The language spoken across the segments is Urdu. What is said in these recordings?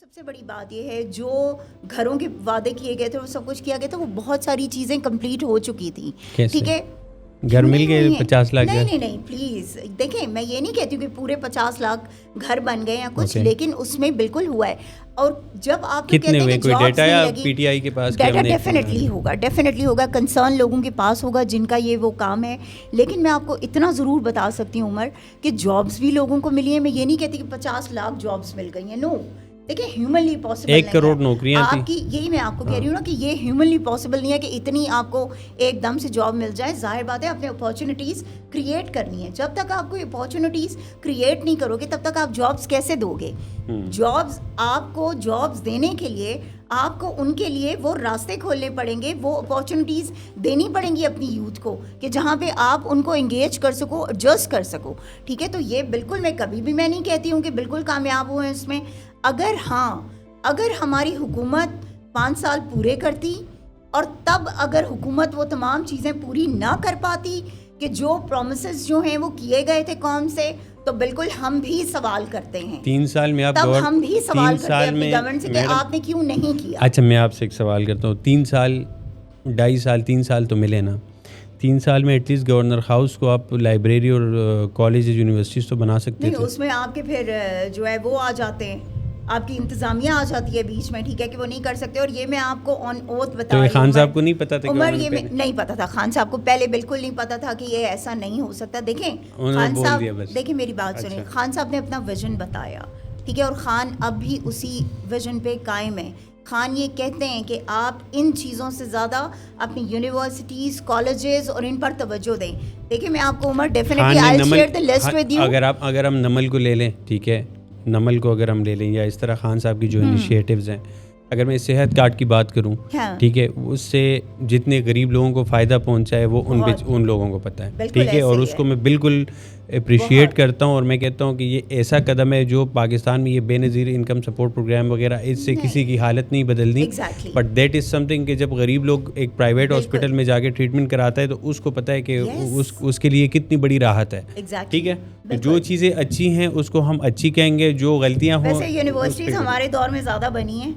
سب سے بڑی بات یہ ہے جو گھروں کے وعدے کیے گئے تھے وہ سب کچھ کیا گیا تھا, وہ بہت ساری چیزیں کمپلیٹ ہو چکی تھیں. ٹھیک ہے, گھر مل گئے 50 لاکھ. نہیں پلیز دیکھیں, میں یہ نہیں کہتی ہوں کہ پورے 50 لاکھ گھر بن گئے یا کچھ, لیکن اس میں بالکل ہوا ہے. اور جب آپ کتنے ہوئے, کوئی ڈیٹا یا پی ٹی آئی کے پاس؟ ڈیٹا ڈیفینیٹلی ہوگا, کنسرن لوگوں کے پاس ہوگا جن کا یہ وہ کام ہے. لیکن میں آپ کو اتنا ضرور بتا سکتی ہوں عمر کہ جابس بھی لوگوں کو ملی ہیں. میں یہ نہیں کہتی کہ 50 لاکھ جابس مل گئی ہیں, نو. دیکھیں ہیومنلی پاسبل 1 کروڑ نوکریاں تھیں آپ کی, یہی میں آپ کو کہہ رہی ہوں نا کہ یہ ہیومنلی پاسبل نہیں ہے کہ اتنی آپ کو ایک دم سے جاب مل جائے. ظاہر بات ہے, اپنے اپارچونیٹیز کریٹ کرنی ہے. جب تک آپ کو اپارچونیٹیز کریٹ نہیں کرو گے تب تک آپ جابس کیسے دو گے؟ جابس, آپ کو جابس دینے کے لیے آپ کو ان کے لیے وہ راستے کھولنے پڑیں گے, وہ اپارچونیٹیز دینی پڑیں گی اپنی یوتھ کو کہ جہاں پہ آپ ان کو انگیج کر سکو, ایڈجسٹ کر سکو. ٹھیک ہے, تو یہ بالکل میں کبھی بھی میں نہیں کہتی ہوں کہ بالکل کامیاب ہوئے اس میں. اگر ہماری حکومت 5 سال پورے کرتی اور تب اگر حکومت وہ تمام چیزیں پوری نہ کر پاتی کہ جو پرومسز جو ہیں وہ کیے گئے تھے قوم سے, تو بالکل ہم بھی سوال کرتے ہیں. 3 سال میں آپ تب ہم بھی سوال کرتے ہیں اپنی گورنمنٹ سے کہ آپ نے کیوں نہیں کیا. اچھا, میں آپ سے ایک سوال کرتا ہوں. 3 سال 2.5 سال 3 سال تو ملے نا. 3 سال میں ایٹ لیسٹ گورنر ہاؤس کو آپ لائبریری اور کالجز یونیورسٹیز تو بنا سکتے تھے. اس میں آپ کے پھر جو ہے وہ آ جاتے ہیں, آپ کی انتظامیہ آ جاتی ہے بیچ میں. ٹھیک ہے, کہ وہ نہیں کر سکتے. اور یہ میں آپ کو آن اوتھ بتا رہی ہوں. خان صاحب کو نہیں پتا تھا عمر, یہ نہیں پتا تھا خان صاحب کو, پہلے بالکل نہیں پتا تھا کہ یہ ایسا نہیں ہو سکتا. دیکھیں خان صاحب, دیکھیں میری بات سنیں, خان صاحب نے اپنا ویژن بتایا. ٹھیک ہے, اور خان اب بھی اسی ویژن پہ قائم ہے. خان یہ کہتے ہیں کہ آپ ان چیزوں سے زیادہ اپنی یونیورسٹیز, کالجز اور ان پر توجہ دیں. دیکھیں میں آپ کو Umar definitely I will share the list with you. اگر ہم نمل کو لے لیں, ٹھیک ہے, نمل کو اگر ہم لے لیں, یا اس طرح خان صاحب کی جو انیشیٹوز ہیں, اگر میں صحت کارڈ کی بات کروں, ٹھیک ہے, اس سے جتنے غریب لوگوں کو فائدہ پہنچا ہے وہ ان لوگوں کو پتہ ہے. ٹھیک ہے, اور اس کو میں بالکل اپریشیٹ کرتا ہوں. اور میں کہتا ہوں کہ یہ ایسا قدم ہے جو پاکستان میں یہ بے نظیر انکم سپورٹ پروگرام وغیرہ, اس سے کسی کی حالت نہیں بدلنی. But that is something کہ جب غریب لوگ ایک پرائیویٹ ہاسپٹل میں جا کے ٹریٹمنٹ کراتا ہے تو اس کو پتہ ہے کہ اس کے لیے کتنی بڑی راحت ہے. ٹھیک ہے, جو چیزیں اچھی ہیں اس کو ہم اچھی کہیں گے, جو غلطیاں ہوں. ویسے یونیورسٹیز ہمارے دور میں زیادہ بنی ہیں,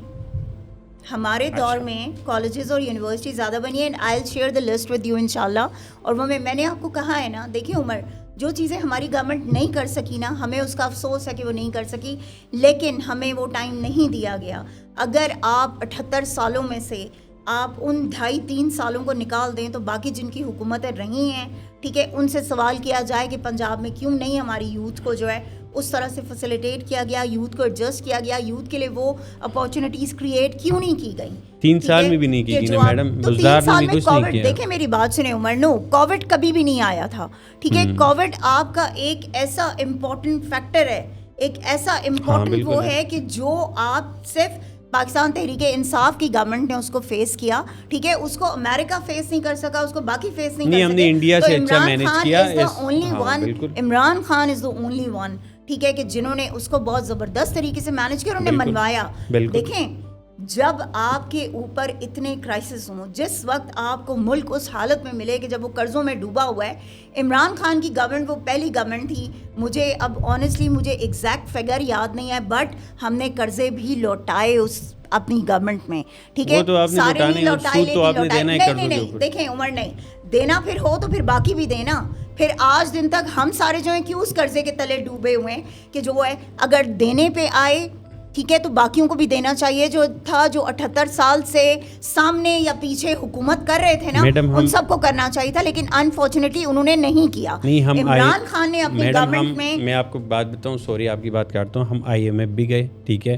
ہمارے دور میں کالجز اور یونیورسٹی زیادہ بنی ہے. I will share the list with you انشاءاللہ. اور وہ میں نے آپ کو کہا ہے نا, دیکھیں عمر, جو چیزیں ہماری گورنمنٹ نہیں کر سکی نا, ہمیں اس کا افسوس ہے کہ وہ نہیں کر سکی, لیکن ہمیں وہ ٹائم نہیں دیا گیا. اگر آپ 78 سالوں میں سے آپ ان 2.5-3 سالوں کو نکال دیں تو باقی جن کی حکومتیں رہی ہیں, ٹھیک ہے, ان سے سوال کیا جائے کہ پنجاب میں کیوں نہیں ہماری یوتھ کو جو ہے اس طرح سے فیسیلیٹیٹ کیا گیا, یوتھ کو ایڈجسٹ کیا گیا, یوتھ کے لیے وہ اپارچونیٹیز کریٹ کیوں نہیں کی گئی. 3 سال میں بھی نہیں کی نا میڈم, بزدار نے بھی کچھ نہیں کیا. دیکھیں میری بات سنیں عمر, نو کووڈ کبھی بھی نہیں آیا تھا. ٹھیک ہے, کووڈ آپ کا ایک ایسا امپورٹنٹ فیکٹر ہے, ایک ایسا امپورٹنٹ وہ ہے کہ جو آپ صرف پاکستان تحریک انصاف کی گورنمنٹ نے اس کو فیس کیا. ٹھیک ہے, اس کو امریکہ فیس نہیں کر سکا, اس کو باقی فیس نہیں کر سکے. ہم نے انڈیا سے اچھا مینیج کیا. عمران خان از دی اونلی ون, ٹھیک ہے, کہ جنہوں نے اس کو بہت زبردست طریقے سے مینیج کیا, انہوں نے منوایا. دیکھیں جب آپ کے اوپر اتنے کرائسس ہوں, جس وقت آپ کو ملک اس حالت میں ملے کہ جب وہ قرضوں میں ڈوبا ہوا ہے. عمران خان کی گورنمنٹ وہ پہلی گورنمنٹ تھی, مجھے اب آنیسٹلی مجھے ایگزیکٹ فگر یاد نہیں ہے, بٹ ہم نے قرضے بھی لوٹائے اس اپنی گورنمنٹ میں. ٹھیک ہے, سارے نہیں لوٹائے, نہیں. دیکھیں عمر, نہیں دینا پھر ہو تو پھر باقی بھی دینا. پھر آج دن تک ہم سارے جو ہیں کیوں اس قرضے کے تلے ڈوبے ہوئے ہیں کہ جو ہے اگر دینے پہ آئے, ٹھیک ہے, تو باقیوں کو بھی دینا چاہیے. جو تھا جو 78 سال سے سامنے یا پیچھے حکومت کر رہے تھے نا, ان سب کو کرنا چاہیے تھا, لیکن انفارچونیٹلی انہوں نے نہیں کیا. عمران خان نے اپنی گورنمنٹ میں آپ کو بات بتاؤں, سوری آپ کی بات کاٹتا ہوں, ہم IMF بھی گئے. ٹھیک ہے,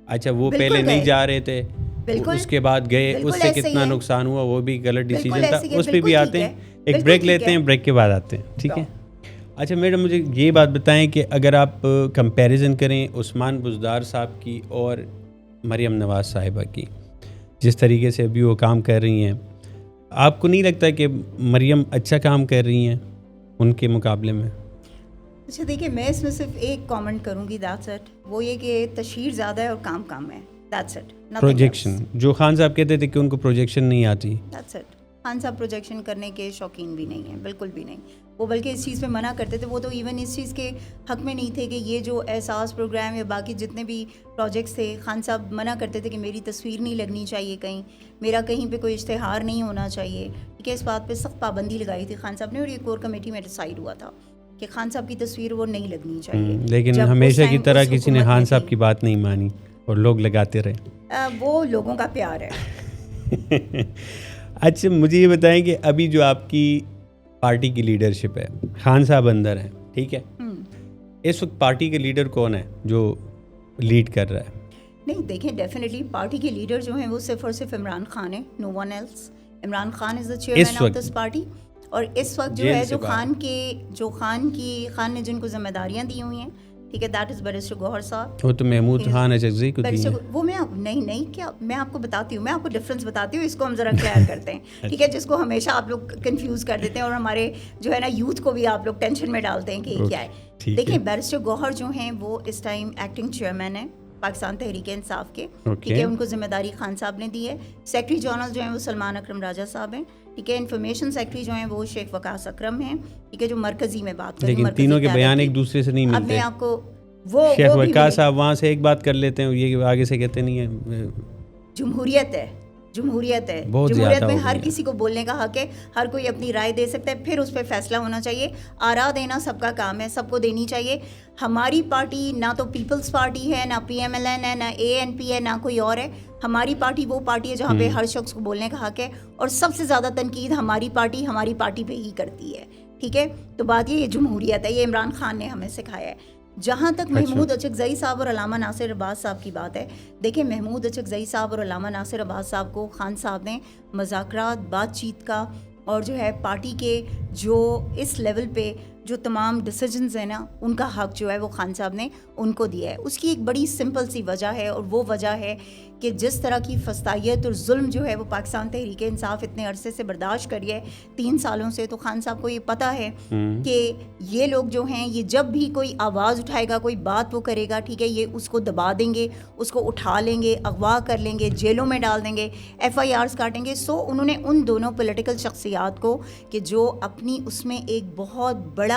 اچھا وہ پہلے نہیں جا رہے تھے, اس کے بعد گئے, اس سے کتنا نقصان ہوا, وہ بھی غلط ڈیسیجن تھا. اس پہ بھی آتے ہیں, ایک بریک لیتے ہیں, بریک کے بعد آتے ہیں. ٹھیک ہے, اچھا میڈم مجھے یہ بات بتائیں کہ اگر آپ کمپیریزن کریں عثمان بزدار صاحب کی اور مریم نواز صاحبہ کی, جس طریقے سے ابھی وہ کام کر رہی ہیں, آپ کو نہیں لگتا کہ مریم اچھا کام کر رہی ہیں ان کے مقابلے میں؟ اچھا دیکھیں, میں اس میں صرف ایک کامنٹ کروں گی, دیٹس اٹ. وہ یہ کہ تشہیر زیادہ ہے اور کام کم ہے, دیٹس اٹ. پروجیکشن, جو خان صاحب کہتے تھے کہ ان کو پروجیکشن نہیں آتی, دیٹس اٹ. خان صاحب پروجیکشن کرنے کے شوقین بھی نہیں ہیں, بالکل بھی نہیں. وہ بلکہ اس چیز پہ منع کرتے تھے. وہ تو ایون اس چیز کے حق میں نہیں تھے کہ یہ جو احساس پروگرام یا باقی جتنے بھی پروجیکٹس تھے, خان صاحب منع کرتے تھے کہ میری تصویر نہیں لگنی چاہیے کہیں, میرا کہیں پہ کوئی اشتہار نہیں ہونا چاہیے. ٹھیک ہے, اس بات پہ سخت پابندی لگائی تھی خان صاحب نے, اور یہ کور کمیٹی میں ڈیسائیڈ ہوا تھا کہ خان صاحب کی تصویر وہ نہیں لگنی چاہیے. لیکن ہمیشہ کی طرح کسی نے خان صاحب کی بات نہیں مانی اور لوگ لگاتے رہے. وہ لوگوں کا پیار ہے. اچھا مجھے یہ بتائیں کہ ابھی جو آپ کی پارٹی کی لیڈرشپ ہے, خان صاحب اندر ہیں, ٹھیک ہے, اس وقت پارٹی کے لیڈر کون ہے جو لیڈ کر رہا ہے؟ نہیں دیکھیں, ڈیفینیٹلی پارٹی کے لیڈر جو ہیں وہ صرف اور صرف عمران خان ہے, no one else. Imran Khan is the chairman of this party. اور اس وقت جو ہے جو خان نے جن کو ذمہ داریاں دی ہوئی ہیں, ٹھیک ہے, دیٹ از بیرسٹر گوہر صاحب. وہ تو محمود خان اچکزئی کو دی ہیں. وہ میں نہیں کیا میں آپ کو بتاتی ہوں, میں آپ کو ڈفرینس بتاتی ہوں, اس کو ہم ذرا کلیئر کرتے ہیں. ٹھیک ہے, جس کو ہمیشہ آپ لوگ کنفیوز کر دیتے ہیں اور ہمارے جو ہے نا یوتھ کو بھی آپ لوگ ٹینشن میں ڈالتے ہیں کہ یہ کیا ہے. دیکھیں, بیرسٹر گوہر جو ہیں وہ اس ٹائم ایکٹنگ چیئرمین ہیں پاکستان تحریک انصاف کے. ٹھیک ہے, ان کو ذمہ داری خان صاحب نے دی ہے. سیکرٹری جنرل جو ہیں وہ سلمان اکرم راجہ صاحب ہیں. ٹھیک ہے, انفارمیشن سیکرٹری جو ہیں وہ شیخ وقاص اکرم ہیں. ٹھیک ہے, جو مرکزی میں بات کریں, لیکن تینوں کے بیان ایک دوسرے سے نہیں ملتے. اب میں آپ کو شیخ وقاص صاحب وہاں سے ایک بات کر لیتے ہیں, یہ آگے سے کہتے نہیں ہیں. جمہوریت ہے, جمہوریت میں ہر کسی کو بولنے کا حق ہے, ہر کوئی اپنی رائے دے سکتا ہے, پھر اس پہ فیصلہ ہونا چاہیے. آرا دینا سب کا کام ہے, سب کو دینی چاہیے. ہماری پارٹی نہ تو پیپلز پارٹی ہے, نہ پی ایم ایل این ہے, نہ اے این پی ہے, نہ کوئی اور ہے. ہماری پارٹی وہ پارٹی ہے جہاں پہ ہر شخص کو بولنے کا حق ہے, اور سب سے زیادہ تنقید ہماری پارٹی پہ ہی کرتی ہے. ٹھیک ہے, تو بات یہ جمہوریت ہے, یہ عمران خان نے ہمیں سکھایا ہے. جہاں تک محمود اچکزئی صاحب اور علامہ ناصر عباس صاحب کی بات ہے, دیکھیں محمود اچکزئی صاحب اور علامہ ناصر عباس صاحب کو خان صاحب نے مذاکرات, بات چیت کا, اور جو ہے پارٹی کے جو اس لیول پہ جو تمام ڈیسیجنز ہیں نا, ان کا حق جو ہے وہ خان صاحب نے ان کو دیا ہے. اس کی ایک بڑی سمپل سی وجہ ہے, اور وہ وجہ ہے کہ جس طرح کی فسطائیت اور ظلم جو ہے وہ پاکستان تحریک انصاف اتنے عرصے سے برداشت کری ہے, 3 سالوں سے, تو خان صاحب کو یہ پتہ ہے کہ یہ لوگ جو ہیں یہ جب بھی کوئی آواز اٹھائے گا, کوئی بات وہ کرے گا, ٹھیک ہے, یہ اس کو دبا دیں گے, اس کو اٹھا لیں گے, اغوا کر لیں گے, جیلوں میں ڈال دیں گے, FIRs کاٹیں گے. سو انہوں نے ان دونوں پولیٹیکل شخصیات کو کہ جو اپنی اس میں ایک بہت بڑا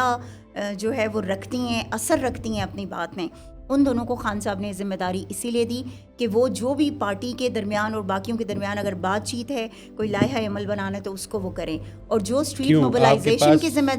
جو ہے وہ رکھتی ہیں, اثر رکھتی ہیں اپنی بات میں, ان دونوں کو خان صاحب نے ذمہ داری اسی لیے دی کہ وہ جو بھی پارٹی کے درمیان اور باقیوں کے درمیان اگر بات چیت ہے, کوئی لائحہ عمل بنانا ہے تو اس کو وہ کریں. اور جو اسٹریٹ موبلائزیشن کی ذمہ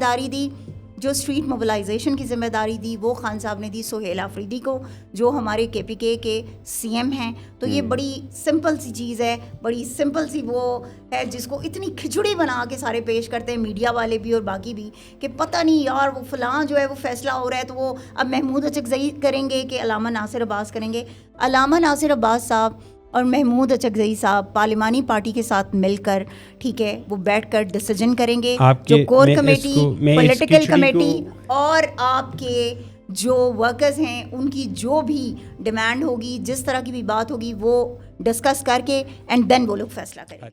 داری دی, وہ خان صاحب نے دی سہیل آفریدی کو, جو ہمارے KPK کے CM ہیں. تو یہ بڑی سمپل سی چیز ہے, بڑی سمپل سی وہ ہے جس کو اتنی کھچڑی بنا کے سارے پیش کرتے ہیں میڈیا والے بھی اور باقی بھی, کہ پتہ نہیں یار وہ فلاں جو ہے وہ فیصلہ ہو رہا ہے تو وہ اب محمود اچکزئی کریں گے کہ علامہ ناصر عباس کریں گے. علامہ ناصر عباس صاحب اور محمود اچکزئی صاحب پارلیمانی پارٹی کے ساتھ مل کر, ٹھیک ہے, وہ بیٹھ کر ڈیسیجن کریں گے. جو کور کمیٹی, پولیٹیکل کمیٹی اور آپ کے جو ورکرز ہیں ان کی جو بھی ڈیمانڈ ہوگی, جس طرح کی بھی بات ہوگی, وہ ڈسکس کر کے اینڈ دین وہ لوگ فیصلہ کریں.